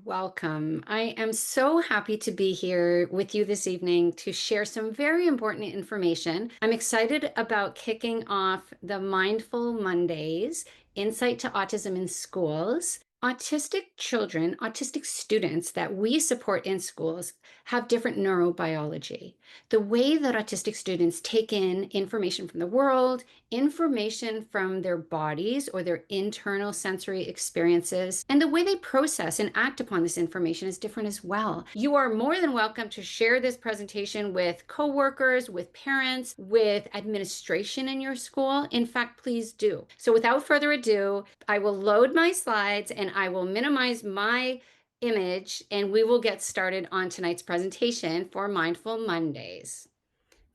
Welcome. I am so happy to be here with you this evening to share some very important information. I'm excited about kicking off the Mindful Mondays Insight to Autism in Schools. Autistic children, autistic students that we support in schools have different neurobiology. The way that autistic students take in information from the world, information from their bodies or their internal sensory experiences, and the way they process and act upon this information is different as well. You are more than welcome to share this presentation with coworkers, with parents, with administration in your school. In fact, please do. So without further ado, I will load my slides and I will minimize my image and we will get started on tonight's presentation for Mindful Mondays.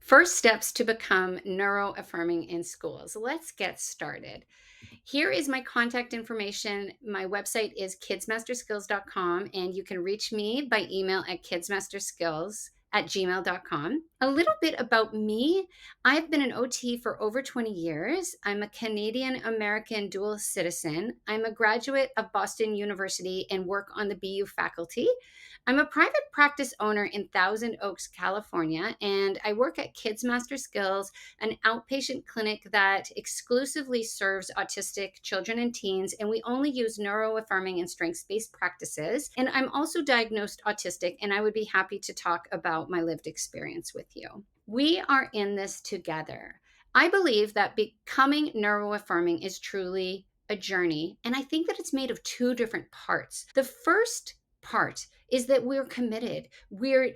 First steps to become neuro-affirming in schools. Let's get started. Here is my contact information. My website is kidsmasterskills.com, and you can reach me by email at kidsmasterskills@gmail.com. A little bit about me. I've been an OT for over 20 years. I'm a Canadian-American dual citizen. I'm a graduate of Boston University and work on the BU faculty. I'm a private practice owner in Thousand Oaks, California, and I work at Kids Master Skills, an outpatient clinic that exclusively serves autistic children and teens, and we only use neuro-affirming and strengths-based practices. And I'm also diagnosed autistic, and I would be happy to talk about my lived experience with you. We are in this together. I believe that becoming neuro-affirming is truly a journey, and I think that it's made of two different parts. The first part is that we're committed. We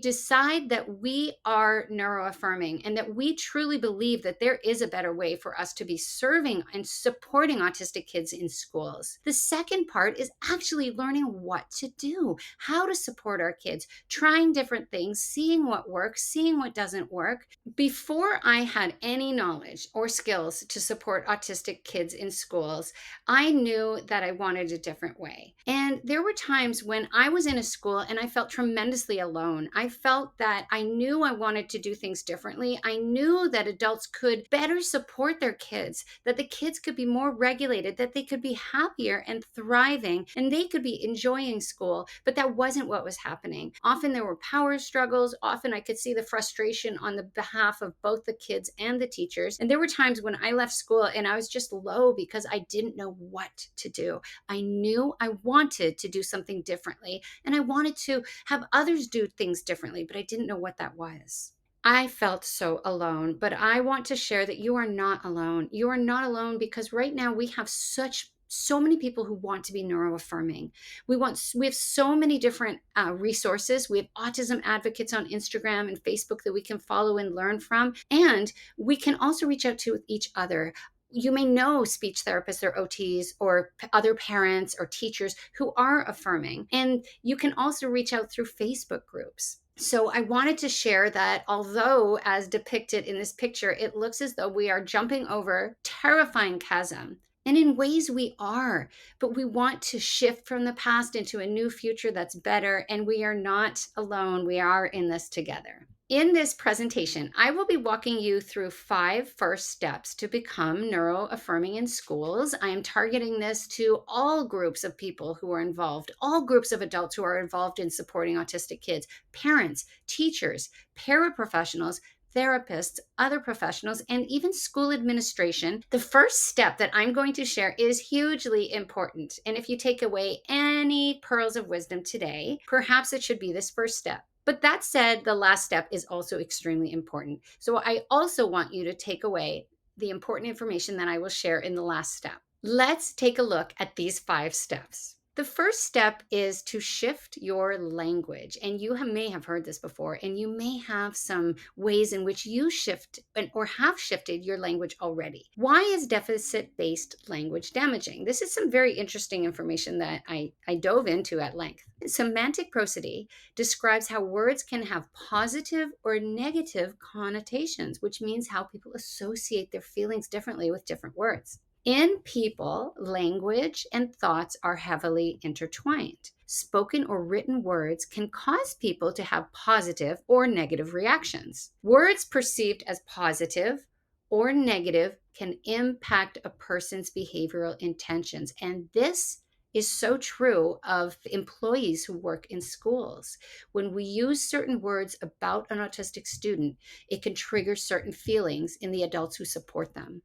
decide that we are neuro-affirming and that we truly believe that there is a better way for us to be serving and supporting autistic kids in schools. The second part is actually learning what to do, how to support our kids, trying different things, seeing what works, seeing what doesn't work. Before I had any knowledge or skills to support autistic kids in schools, I knew that I wanted a different way. And there were times when I was in a school and I felt tremendously alone. I felt that I knew I wanted to do things differently. I knew that adults could better support their kids, that the kids could be more regulated, that they could be happier and thriving, and they could be enjoying school. But that wasn't what was happening. Often there were power struggles. Often I could see the frustration on the behalf of both the kids and the teachers. And there were times when I left school and I was just low because I didn't know what to do. I knew I wanted to do something differently, and I wanted to have others do things differently, but I didn't know what that was. I felt so alone, but I want to share that you are not alone. You are not alone because right now we have so many people who want to be neuro-affirming. We have so many different resources. We have autism advocates on Instagram and Facebook that we can follow and learn from. And we can also reach out to each other. You may know speech therapists or OTs or other parents or teachers who are affirming. And you can also reach out through Facebook groups. So I wanted to share that although as depicted in this picture, it looks as though we are jumping over terrifying chasm. And in ways we are, but we want to shift from the past into a new future that's better. And we are not alone. We are in this together. In this presentation, I will be walking you through 5 first steps to become neuro-affirming in schools. I am targeting this to all groups of people who are involved, all groups of adults who are involved in supporting autistic kids, parents, teachers, paraprofessionals, therapists, other professionals, and even school administration. The first step that I'm going to share is hugely important. And if you take away any pearls of wisdom today, perhaps it should be this first step. But that said, the last step is also extremely important. So I also want you to take away the important information that I will share in the last step. Let's take a look at these 5 steps. The first step is to shift your language. And you may have heard this before, and you may have some ways in which you shift or have shifted your language already. Why is deficit-based language damaging? This is some very interesting information that I dove into at length. Semantic prosody describes how words can have positive or negative connotations, which means how people associate their feelings differently with different words. In people, language and thoughts are heavily intertwined. Spoken or written words can cause people to have positive or negative reactions. Words perceived as positive or negative can impact a person's behavioral intentions, and this is so true of employees who work in schools. When we use certain words about an autistic student, it can trigger certain feelings in the adults who support them.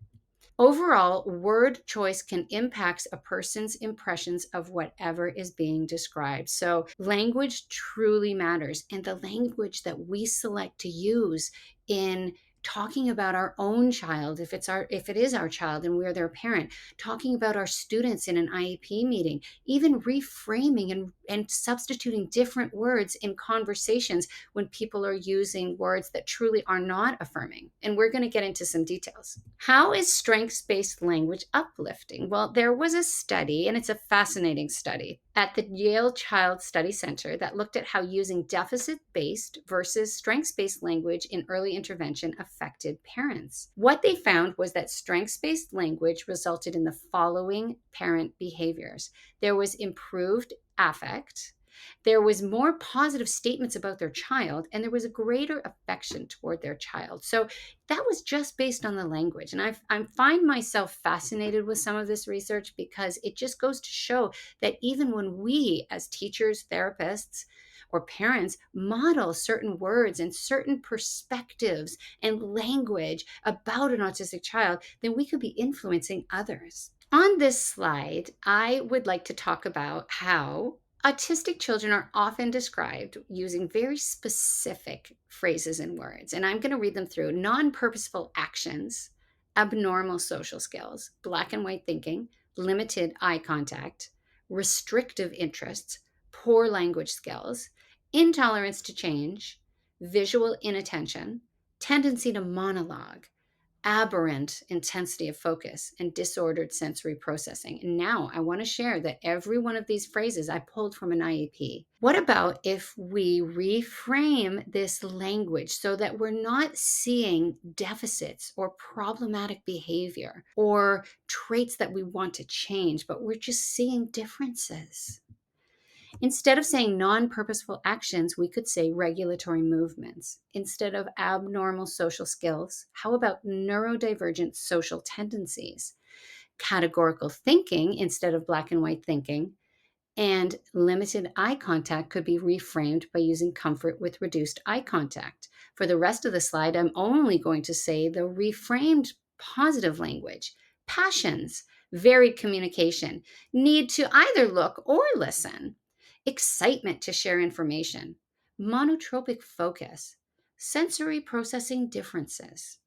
Overall, word choice can impact a person's impressions of whatever is being described. So, language truly matters. And the language that we select to use in talking about our own child, if it is our child and we're their parent, talking about our students in an IEP meeting, even reframing and substituting different words in conversations when people are using words that truly are not affirming. And we're going to get into some details. How is strengths based language uplifting? Well, there was a study, and it's a fascinating study, at the Yale Child Study Center that looked at how using deficit based versus strengths based language in early intervention affected parents. What they found was that strengths based language resulted in the following parent behaviors: there was improved affect, there was more positive statements about their child, and there was a greater affection toward their child. So that was just based on the language. And I find myself fascinated with some of this research because it just goes to show that even when we, as teachers, therapists, or parents, model certain words and certain perspectives and language about an autistic child, then we could be influencing others. On this slide, I would like to talk about how autistic children are often described using very specific phrases and words. And I'm going to read them through: non purposeful actions, abnormal social skills, black and white thinking, limited eye contact, restrictive interests, poor language skills, intolerance to change, visual inattention, tendency to monologue, aberrant intensity of focus, and disordered sensory processing. And now I want to share that every one of these phrases I pulled from an IEP. What about if we reframe this language so that we're not seeing deficits or problematic behavior or traits that we want to change, but we're just seeing differences? Instead of saying non purposeful actions, we could say regulatory movements. Instead of abnormal social skills, how about neurodivergent social tendencies? Categorical thinking instead of black and white thinking. And limited eye contact could be reframed by using comfort with reduced eye contact. For the rest of the slide, I'm only going to say the reframed positive language: passions, varied communication, need to either look or listen, excitement to share information, monotropic focus, sensory processing differences.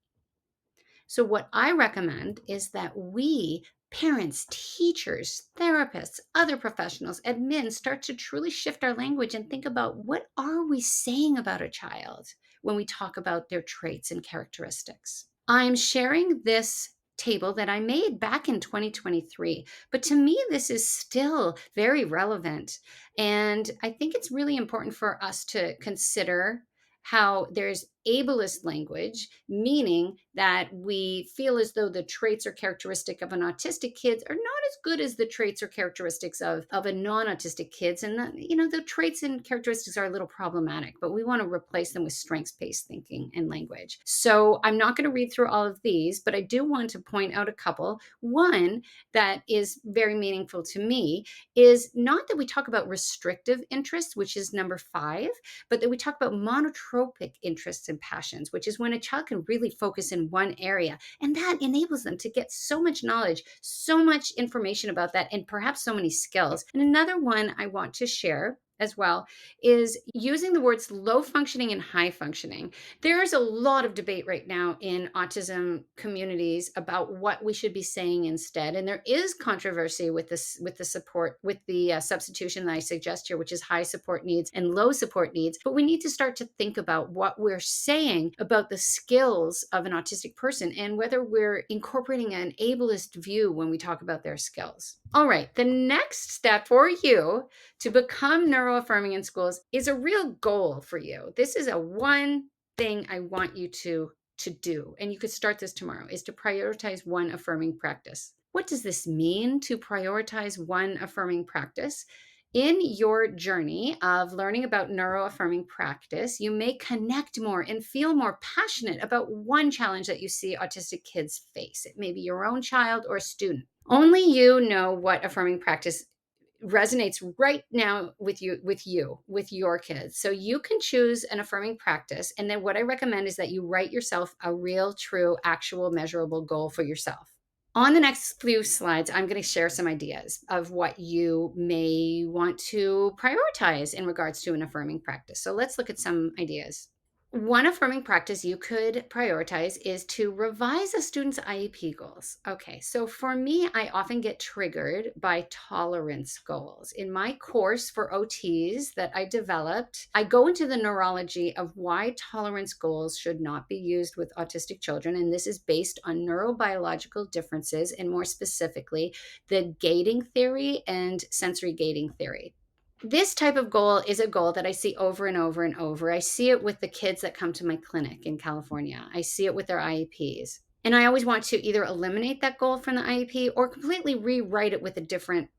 So, what I recommend is that we, parents, teachers, therapists, other professionals, admins, start to truly shift our language and think about what are we saying about a child when we talk about their traits and characteristics. I'm sharing this table that I made back in 2023, but to me, this is still very relevant. And I think it's really important for us to consider how there's ableist language, meaning that we feel as though the traits or characteristic of an autistic kid are not as good as the traits or characteristics of a non-autistic kids. And that, the traits and characteristics are a little problematic, but we want to replace them with strengths-based thinking and language. So I'm not going to read through all of these, but I do want to point out a couple. One that is very meaningful to me is not that we talk about restrictive interests, which is number 5, but that we talk about monotropic interests and passions, which is when a child can really focus in one area. And that enables them to get so much knowledge, so much information about that, and perhaps so many skills. And another one I want to share as well is using the words low functioning and high functioning. There's a lot of debate right now in autism communities about what we should be saying instead, and there is controversy with this, with the substitution that I suggest here, which is high support needs and low support needs. But we need to start to think about what we're saying about the skills of an autistic person and whether we're incorporating an ableist view when we talk about their skills. All right, the next step for you to become neuroaffirming in schools is a real goal for you. This is a one thing I want you to do, and you could start this tomorrow, is to prioritize one affirming practice. What does this mean, to prioritize one affirming practice? In your journey of learning about neuroaffirming practice, you may connect more and feel more passionate about one challenge that you see autistic kids face. It may be your own child or student. Only you know what affirming practice resonates right now with with your kids. So you can choose an affirming practice, and then what I recommend is that you write yourself a real, true, actual, measurable goal for yourself. On the next few slides, I'm going to share some ideas of what you may want to prioritize in regards to an affirming practice. So let's look at some ideas. One affirming practice you could prioritize is to revise a student's IEP goals. Okay, so for me, I often get triggered by tolerance goals. In my course for OTs that I developed, I go into the neurology of why tolerance goals should not be used with autistic children. And this is based on neurobiological differences, and more specifically, the gating theory and sensory gating theory. This type of goal is a goal that I see over and over and over. I see it with the kids that come to my clinic in California. I see it with their IEPs. And I always want to either eliminate that goal from the IEP or completely rewrite it with a different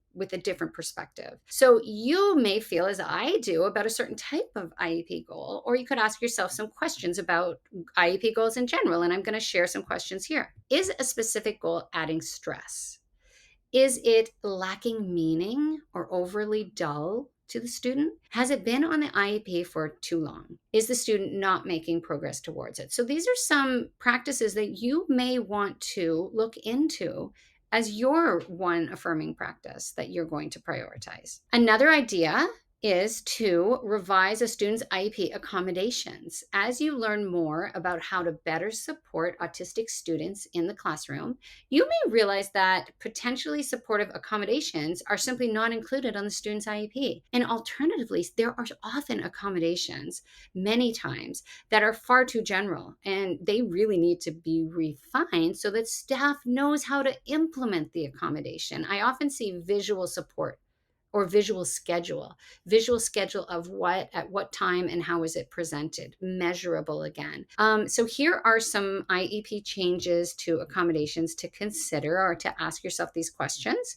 perspective. So you may feel as I do about a certain type of IEP goal, or you could ask yourself some questions about IEP goals in general. And I'm going to share some questions here. Is a specific goal adding stress? Is it lacking meaning or overly dull to the student? Has it been on the IEP for too long? Is the student not making progress towards it? So these are some practices that you may want to look into as your one affirming practice that you're going to prioritize. Another idea is to revise a student's IEP accommodations. As you learn more about how to better support autistic students in the classroom, you may realize that potentially supportive accommodations are simply not included on the student's IEP. And alternatively, there are often accommodations, many times, that are far too general, and they really need to be refined so that staff knows how to implement the accommodation. I often see visual support or visual schedule of what at what time and how is it presented, measurable again. So here are some IEP changes to accommodations to consider, or to ask yourself these questions.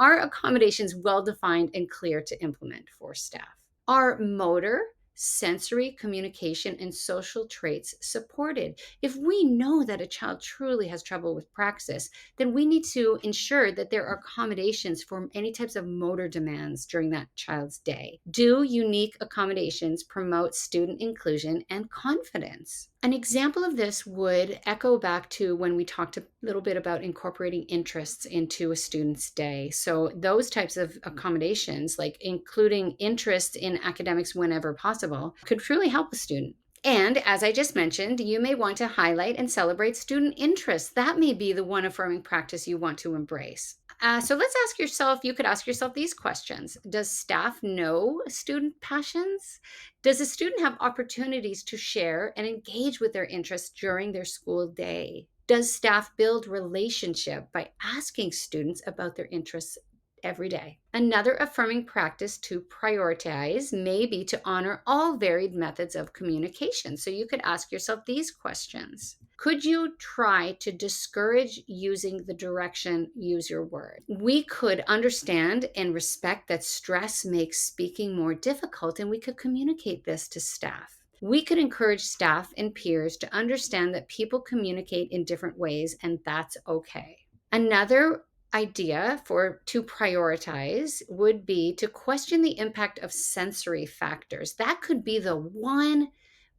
Are accommodations well defined and clear to implement for staff? Are motor, sensory, communication, and social traits supported? If we know that a child truly has trouble with praxis, then we need to ensure that there are accommodations for any types of motor demands during that child's day. Do unique accommodations promote student inclusion and confidence? An example of this would echo back to when we talked a little bit about incorporating interests into a student's day. So those types of accommodations, like including interests in academics whenever possible, could truly help a student. And as I just mentioned, you may want to highlight and celebrate student interests. That may be the one affirming practice you want to embrace. So let's ask yourself, you could ask yourself these questions. Does staff know student passions? Does a student have opportunities to share and engage with their interests during their school day? Does staff build relationship by asking students about their interests every day? Another affirming practice to prioritize may be to honor all varied methods of communication. So you could ask yourself these questions. Could you try to discourage using the direction, use your word? We could understand and respect that stress makes speaking more difficult, and we could communicate this to staff. We could encourage staff and peers to understand that people communicate in different ways, and that's okay. Another idea to prioritize would be to question the impact of sensory factors. That could be the one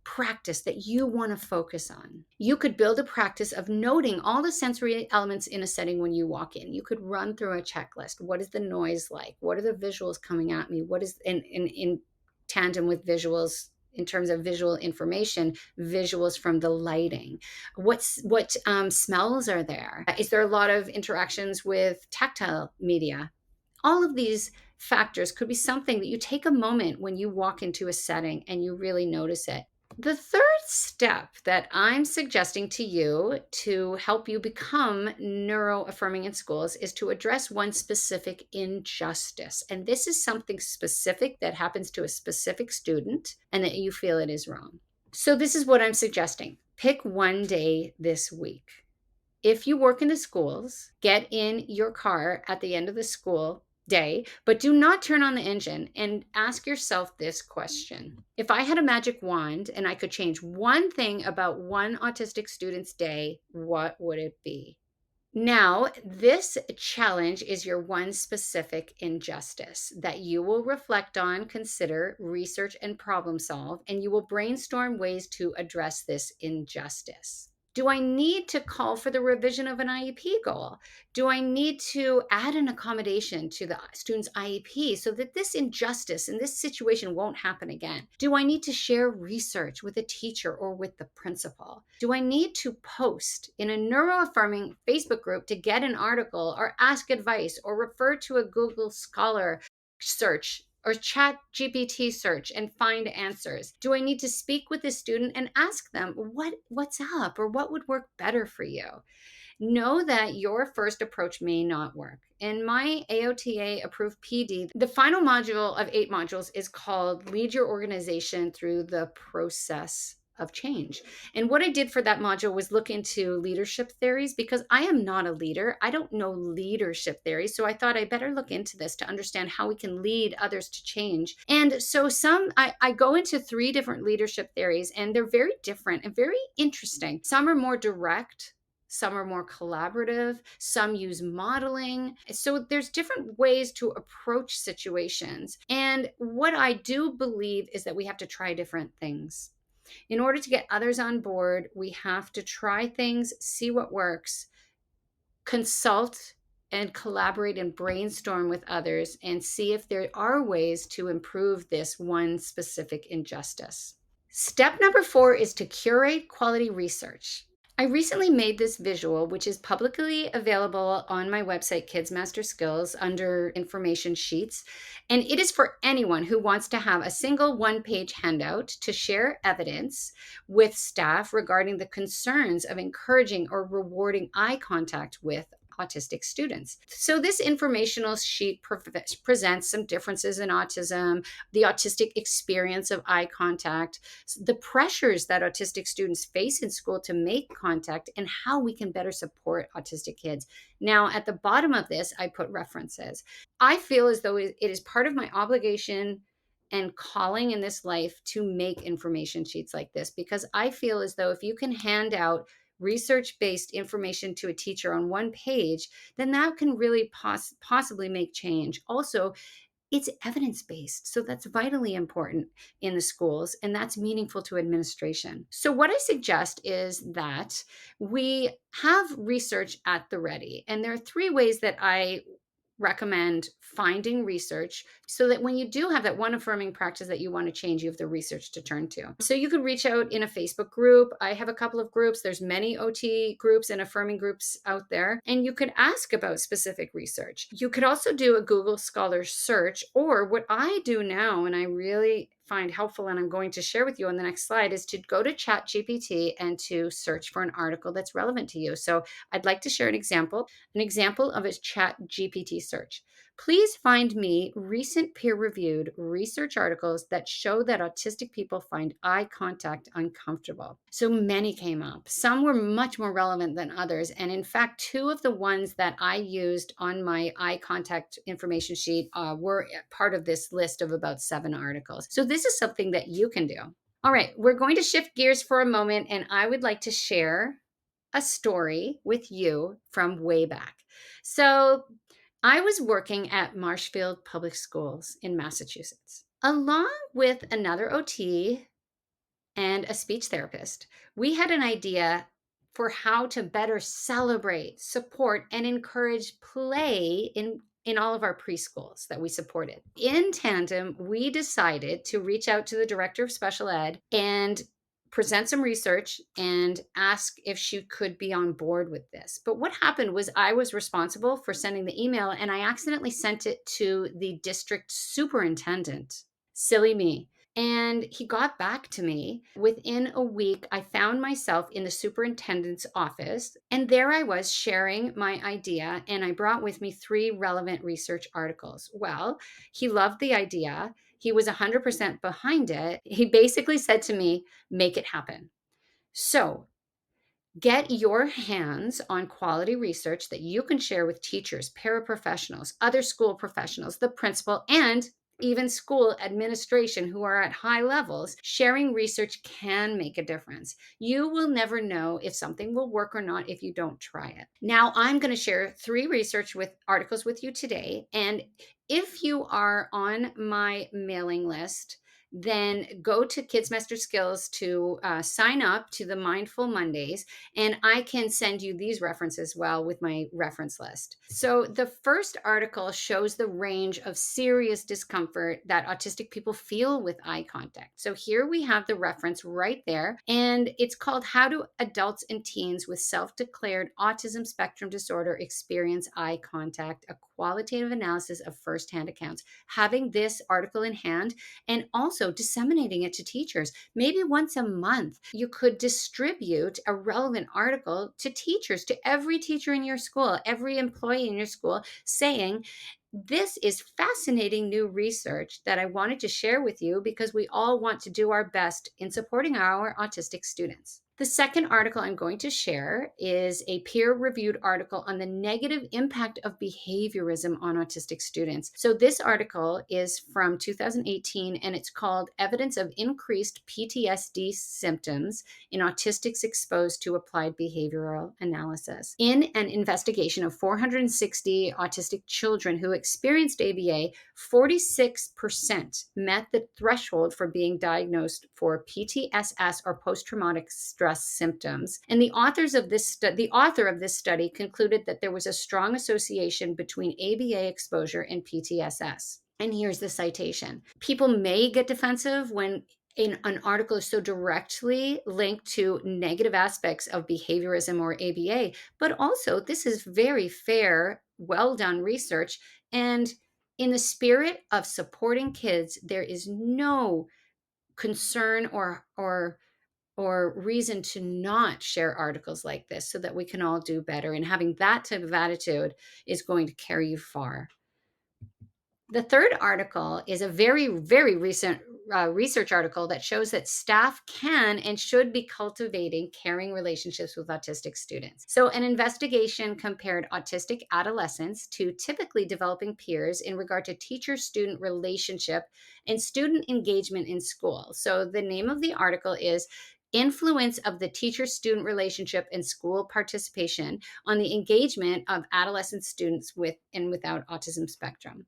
practice that you want to focus on. You could build a practice of noting all the sensory elements in a setting when you walk in. You could run through a checklist. What is the noise like? What are the visuals coming at me? What is in tandem with visuals in terms of visual information, visuals from the lighting? What smells are there? Is there a lot of interactions with tactile media? All of these factors could be something that you take a moment when you walk into a setting and you really notice it. The third step that I'm suggesting to you to help you become neuro-affirming in schools is to address one specific injustice. And this is something specific that happens to a specific student and that you feel it is wrong. So this is what I'm suggesting. Pick one day this week. If you work in the schools, get in your car at the end of the school day, but do not turn on the engine, and ask yourself this question. If I had a magic wand and I could change one thing about one autistic student's day, what would it be? Now, this challenge is your one specific injustice that you will reflect on, consider, research, and problem solve, and you will brainstorm ways to address this injustice. Do I need to call for the revision of an IEP goal? Do I need to add an accommodation to the student's IEP so that this injustice and this situation won't happen again? Do I need to share research with a teacher or with the principal? Do I need to post in a Neuro-Affirming Facebook group to get an article or ask advice or refer to a Google Scholar search or chat GPT search and find answers? Do I need to speak with the student and ask them what's up or what would work better for you? Know that your first approach may not work. In my AOTA approved PD, the final module of 8 modules is called Lead Your Organization Through the Process of Change. And what I did for that module was look into leadership theories because I am not a leader. I don't know leadership theories. So I thought I better look into this to understand how we can lead others to change. And so I go into 3 different leadership theories, and they're very different and very interesting. Some are more direct. Some are more collaborative. Some use modeling. So there's different ways to approach situations. And what I do believe is that we have to try different things. In order to get others on board, we have to try things, see what works, consult and collaborate and brainstorm with others and see if there are ways to improve this one specific injustice. Step number 4 is to curate quality research. I recently made this visual, which is publicly available on my website, Kids Master Skills, under information sheets. And it is for anyone who wants to have a single one-page handout to share evidence with staff regarding the concerns of encouraging or rewarding eye contact with autistic students. So this informational sheet presents some differences in autism, the autistic experience of eye contact, the pressures that autistic students face in school to make contact, and how we can better support autistic kids. Now, at the bottom of this, I put references. I feel as though it is part of my obligation and calling in this life to make information sheets like this, because I feel as though if you can hand out research-based information to a teacher on one page, then that can really possibly make change. Also, it's evidence-based, so that's vitally important in the schools, and that's meaningful to administration. So what I suggest is that we have research at the ready, and there are 3 ways that I recommend finding research so that when you do have that one affirming practice that you want to change, you have the research to turn to. So you could reach out in a Facebook group. I have a couple of groups. There's many OT groups and affirming groups out there, and you could ask about specific research. You could also do a Google Scholar search, or what I do now, and I really find helpful and I'm going to share with you on the next slide, is to go to ChatGPT and to search for an article that's relevant to you. So I'd like to share an example of a ChatGPT search. Please find me recent peer-reviewed research articles that show that autistic people find eye contact uncomfortable. So many came up. Some were much more relevant than others. And in fact, 2 of the ones that I used on my eye contact information sheet were part of this list of about 7 articles. So this is something that you can do. All right, we're going to shift gears for a moment, and I would like to share a story with you from way back. So I was working at Marshfield Public Schools in Massachusetts. Along with another OT and a speech therapist, we had an idea for how to better celebrate, support, and encourage play in all of our preschools that we supported. In tandem, we decided to reach out to the director of special ed and present some research and ask if she could be on board with this. But what happened was I was responsible for sending the email, and I accidentally sent it to the district superintendent. Silly me. And he got back to me. Within a week, I found myself in the superintendent's office, and there I was sharing my idea, and I brought with me 3 relevant research articles. Well, he loved the idea. He was 100% behind it. He basically said to me, make it happen. So get your hands on quality research that you can share with teachers, paraprofessionals, other school professionals, the principal, and even school administration who are at high levels, sharing research can make a difference. You will never know if something will work or not if you don't try it. Now, I'm going to share 3 research with articles with you today, and if you are on my mailing list, then go to Kids Master Skills to sign up to the Mindful Mondays, and I can send you these references well with my reference list. So, the first article shows the range of serious discomfort that autistic people feel with eye contact. So, here we have the reference right there, and it's called How Do Adults and Teens with Self Declared Autism Spectrum Disorder Experience Eye Contact? A qualitative analysis of firsthand accounts. Having this article in hand and also disseminating it to teachers. Maybe once a month, you could distribute a relevant article to teachers, to every teacher in your school, every employee in your school, saying, this is fascinating new research that I wanted to share with you because we all want to do our best in supporting our autistic students. The second article I'm going to share is a peer-reviewed article on the negative impact of behaviorism on autistic students. So this article is from 2018, and it's called Evidence of Increased PTSD Symptoms in Autistics Exposed to Applied Behavioral Analysis. In an investigation of 460 autistic children who experienced ABA, 46% met the threshold for being diagnosed for PTSS or post-traumatic stress symptoms. And the author of this study concluded that there was a strong association between ABA exposure and PTSS. And here's the citation. People may get defensive when an article is so directly linked to negative aspects of behaviorism or ABA, but also this is very fair, well done research. And in the spirit of supporting kids, there is no concern or reason to not share articles like this so that we can all do better. And having that type of attitude is going to carry you far. The third article is a very, very recent research article that shows that staff can and should be cultivating caring relationships with autistic students. So, an investigation compared autistic adolescents to typically developing peers in regard to teacher-student relationship and student engagement in school. So, the name of the article is Influence of the Teacher-Student Relationship and School Participation on the Engagement of Adolescent Students with and Without Autism Spectrum.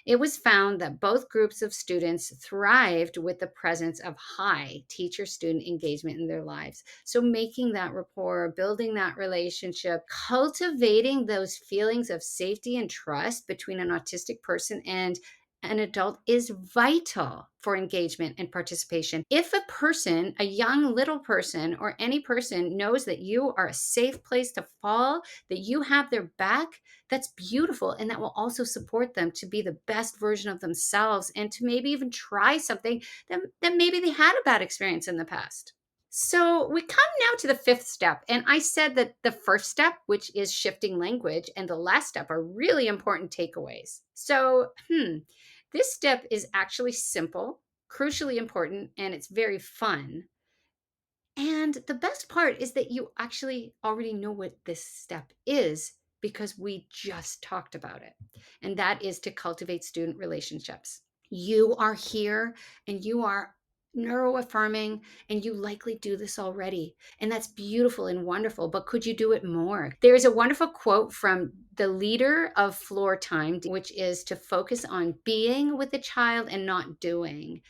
It was found that both groups of students thrived with the presence of high teacher student engagement in their lives. So, making that rapport, building that relationship, cultivating those feelings of safety and trust between an autistic person and an adult is vital for engagement and participation. If a person, a young little person, or any person knows that you are a safe place to fall, that you have their back, that's beautiful. And that will also support them to be the best version of themselves and to maybe even try something that maybe they had a bad experience in the past. So we come now to the fifth step. And I said that the first step, which is shifting language, and the last step are really important takeaways. So, this step is actually simple, crucially important, and it's very fun. And the best part is that you actually already know what this step is because we just talked about it. And that is to cultivate student relationships. You are here and you are neuro-affirming, and you likely do this already. And that's beautiful and wonderful, but could you do it more? There's a wonderful quote from the leader of Floor Time, which is to focus on being with the child and not doing.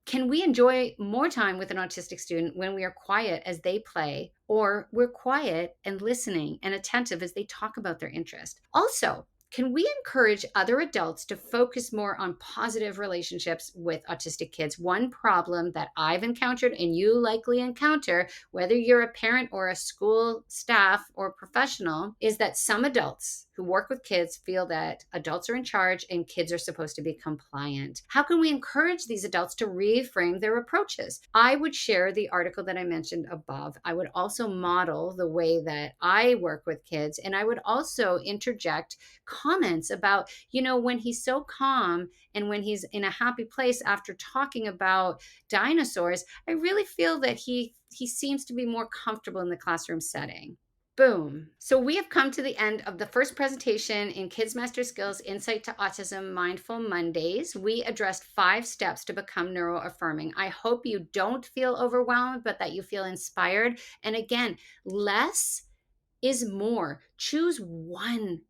Can we enjoy more time with an autistic student when we are quiet as they play, or we're quiet and listening and attentive as they talk about their interest? Also, can we encourage other adults to focus more on positive relationships with autistic kids? One problem that I've encountered and you likely encounter, whether you're a parent or a school staff or professional, is that some adults who work with kids feel that adults are in charge and kids are supposed to be compliant. How can we encourage these adults to reframe their approaches? I would share the article that I mentioned above. I would also model the way that I work with kids, and I would also interject comments about, when he's so calm and when he's in a happy place after talking about dinosaurs, I really feel that he seems to be more comfortable in the classroom setting. Boom. So we have come to the end of the first presentation in Kids Master Skills Insight to Autism Mindful Mondays. We addressed 5 steps to become neuroaffirming. I hope you don't feel overwhelmed, but that you feel inspired. And again, less is more. Choose one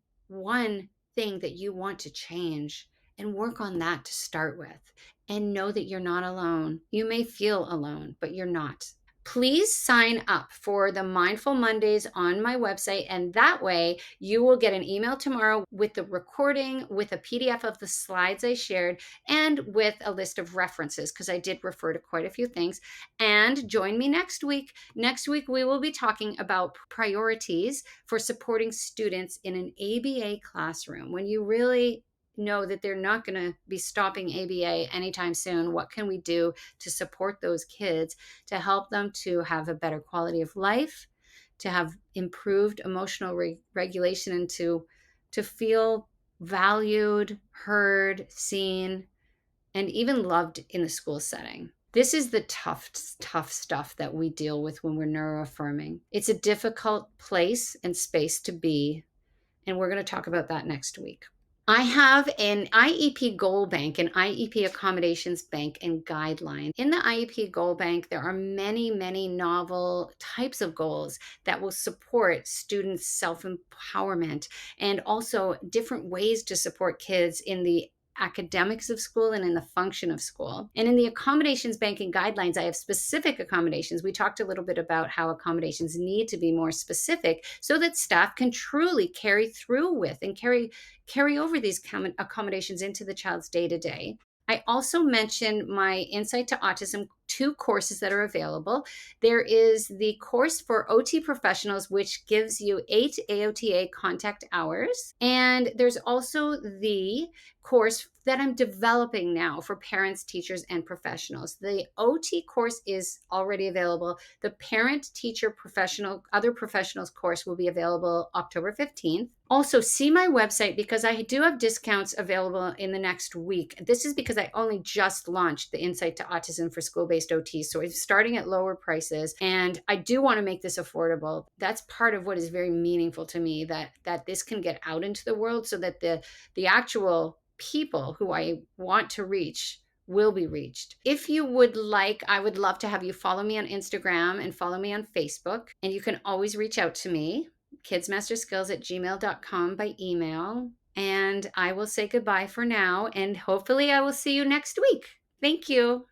thing that you want to change and work on that to start with. And know that you're not alone. You may feel alone, but you're not. Please sign up for the Mindful Mondays on my website, and that way you will get an email tomorrow with the recording, with a PDF of the slides I shared, and with a list of references, because I did refer to quite a few things. And join me next week. Next week, we will be talking about priorities for supporting students in an ABA classroom. When you really know that they're not going to be stopping ABA anytime soon, what can we do to support those kids, to help them to have a better quality of life, to have improved emotional regulation, and to feel valued, heard, seen, and even loved in the school setting. This is the tough stuff that we deal with when we're neuroaffirming. It's a difficult place and space to be, and we're going to talk about that next week. I have an IEP goal bank, an IEP accommodations bank and guideline. In the IEP goal bank, there are many, many novel types of goals that will support students' self-empowerment, and also different ways to support kids in the academics of school and in the function of school. And in the accommodations banking guidelines, I have specific accommodations. We talked a little bit about how accommodations need to be more specific so that staff can truly carry through with and carry over these accommodations into the child's day-to-day. I also mentioned my Insight to Autism 2 courses that are available. There is the course for OT professionals, which gives you 8 AOTA contact hours. And there's also the course that I'm developing now for parents, teachers, and professionals. The OT course is already available. The parent, teacher, professional, other professionals course will be available October 15th. Also, see my website because I do have discounts available in the next week. This is because I only just launched the Insight to Autism for school-based OT, so it's starting at lower prices, and I do want to make this affordable. That's part of what is very meaningful to me, that this can get out into the world so that the actual people who I want to reach will be reached. If you would like, I would love to have you follow me on Instagram and follow me on Facebook, and you can always reach out to me, kidsmasterskills@gmail.com, by email. And I will say goodbye for now, and hopefully I will see you next week. Thank you.